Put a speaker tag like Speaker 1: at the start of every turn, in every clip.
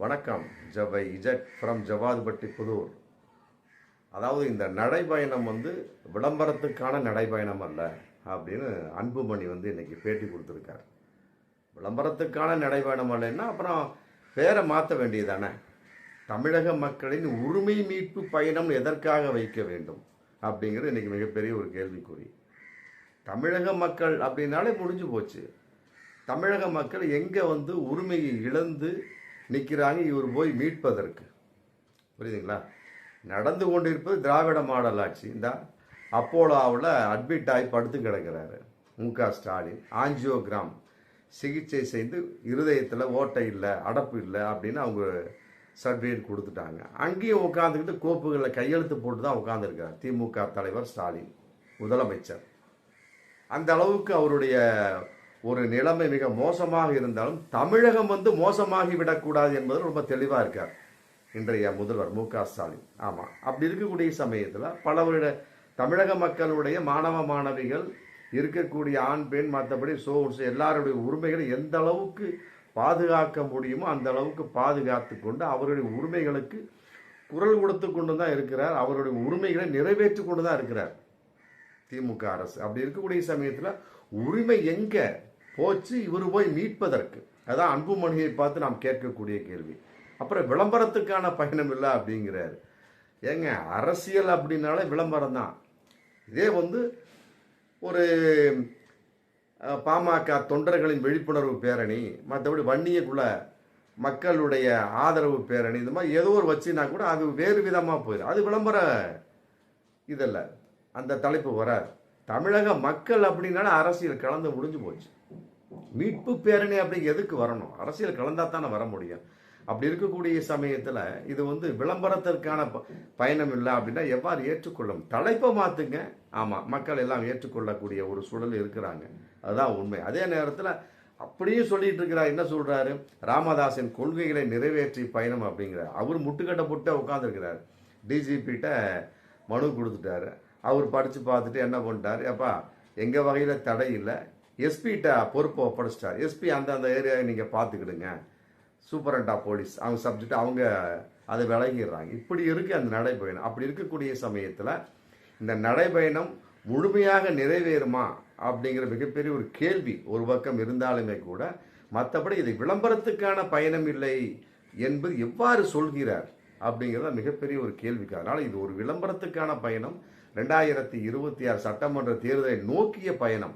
Speaker 1: வணக்கம். ஜவை Z from Javadupatti Pudur. அதாவது இந்த நடைபயணம் விளம்பரத்துக்கான நடைபயணம் அல்ல அப்படின்னு அன்புமணி இன்னைக்கு பேட்டி கொடுத்துருக்கார். விளம்பரத்துக்கான நடைபயணம் அல்லன்னா அப்புறம் பேரை மாற்ற வேண்டியதானே. தமிழக மக்களின் உரிமை மீட்பு பயணம் எதற்காக வைக்க வேண்டும் அப்படிங்கிறது இன்னைக்கு மிகப்பெரிய ஒரு கேள்விக்குறி. தமிழக மக்கள் அப்படின்னாலே முடிஞ்சு போச்சு. தமிழக மக்கள் எங்கே உரிமையை இழந்து நிற்கிறாங்க இவர் போய் மீட்பதற்கு? புரியுதுங்களா? நடந்து கொண்டிருப்பது திராவிட மாடல் ஆட்சி. இந்த அப்போலோவில் அட்மிட் ஆகி படுத்து கிடக்கிறாரு மு.க. ஸ்டாலின். ஆஞ்சியோகிராம் சிகிச்சை செய்து இருதயத்தில் ஓட்டை இல்லை, அடப்பு இல்லை அப்படின்னு அவங்க சர்டிஃபிகேட் கொடுத்துட்டாங்க. அங்கேயும் உட்காந்துக்கிட்டு கோப்புகளில் கையெழுத்து போட்டு தான் உட்காந்துருக்கார் திமுக தலைவர் ஸ்டாலின், முதலமைச்சர். அந்த அளவுக்கு அவருடைய ஒரு நிலைமை மிக மோசமாக இருந்தாலும் தமிழகம் மோசமாகி விடக்கூடாது என்பது ரொம்ப தெளிவாக இருக்கார் இன்றைய முதல்வர் மு.க. ஸ்டாலின். ஆமாம், அப்படி இருக்கக்கூடிய சமயத்தில் பலவருடைய தமிழக மக்களுடைய மாணவ மாணவிகள் இருக்கக்கூடிய ஆண் பெண் மற்றபடி எல்லாருடைய உரிமைகளை எந்த அளவுக்கு பாதுகாக்க முடியுமோ அந்த அளவுக்கு பாதுகாத்து கொண்டு அவருடைய உரிமைகளுக்கு குரல் கொடுத்து கொண்டு தான் இருக்கிறார். அவருடைய உரிமைகளை நிறைவேற்றி கொண்டு தான் இருக்கிறார் திமுக அரசு. அப்படி இருக்கக்கூடிய சமயத்தில் உரிமை எங்க போச்சு இவர் போய் மீட்பதற்கு? அதான் அன்புமணியை பார்த்து நாம் கேட்கக்கூடிய கேள்வி. அப்புறம் விளம்பரத்துக்கான பயணம் இல்லை அப்படிங்கிறாரு. ஏங்க, அரசியல் அப்படின்னாலே விளம்பரம் தான். இதே ஒரு பாமக தொண்டர்களின் விழிப்புணர்வு பேரணி, மற்றபடி வன்னியக்குள்ள மக்களுடைய ஆதரவு பேரணி, இந்த மாதிரி ஏதோ ஒரு வச்சுனா கூட அது வேறு விதமாக போயிடும். அது விளம்பர இதல்ல, அந்த தலைப்பு வராது. தமிழக மக்கள் அப்படின்னால அரசியல் கலந்து முடிஞ்சு போச்சு. மீட்பு பேரணி அப்படி எதுக்கு வரணும்? அரசியல் கலந்தா தானே வர முடியும். அப்படி இருக்கக்கூடிய சமயத்தில் இது விளம்பரத்திற்கான பயணம் இல்லை அப்படின்னா எவ்வாறு ஏற்றுக்கொள்ளும்? தலைப்பை மாற்றுங்க. ஆமாம், மக்கள் எல்லாம் ஏற்றுக்கொள்ளக்கூடிய ஒரு சூழல் இருக்கிறாங்க, அதுதான் உண்மை. அதே நேரத்தில் அப்படியும் சொல்லிட்டு இருக்கிறார். என்ன சொல்றாரு? ராமதாஸின் கொள்கைகளை நிறைவேற்றி பயணம் அப்படிங்கிறார். அவர் முட்டுக்கட்டை போட்டு உட்காந்துருக்கிறார். டிஜிபிட்ட மனு கொடுத்துட்டாரு. அவர் படித்து பார்த்துட்டு என்ன பண்ணிட்டார்? அப்பா எங்கள் வகையில் தடை இல்லை, எஸ்பிகிட்ட பொறுப்பை ஒப்படைச்சிட்டார். எஸ்பி அந்த ஏரியாவை நீங்கள் பார்த்துக்கிடுங்க, சூப்பரண்டா போலீஸ் அவங்க சப்ஜெக்ட் அவங்க அதை விலகிடுறாங்க. இப்படி இருக்கு அந்த நடைபயணம். அப்படி இருக்கக்கூடிய சமயத்தில் இந்த நடைபயணம் முழுமையாக நிறைவேறுமா அப்படிங்கிற மிகப்பெரிய ஒரு கேள்வி ஒரு பக்கம் இருந்தாலுமே கூட, மற்றபடி இது விளம்பரத்துக்கான பயணம் இல்லை என்பது எவ்வாறு சொல்கிறார் அப்படிங்கிறத மிகப்பெரிய ஒரு கேள்விக்கு. அதனால இது ஒரு விளம்பரத்துக்கான பயணம், 2026 சட்டமன்ற தேர்தலை நோக்கிய பயணம்.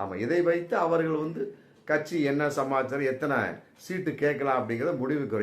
Speaker 1: ஆமாம், இதை வைத்து அவர்கள் கட்சி என்ன சமாச்சாரம், எத்தனை சீட்டு கேட்கலாம் அப்படிங்கிறத முடிவுக்கு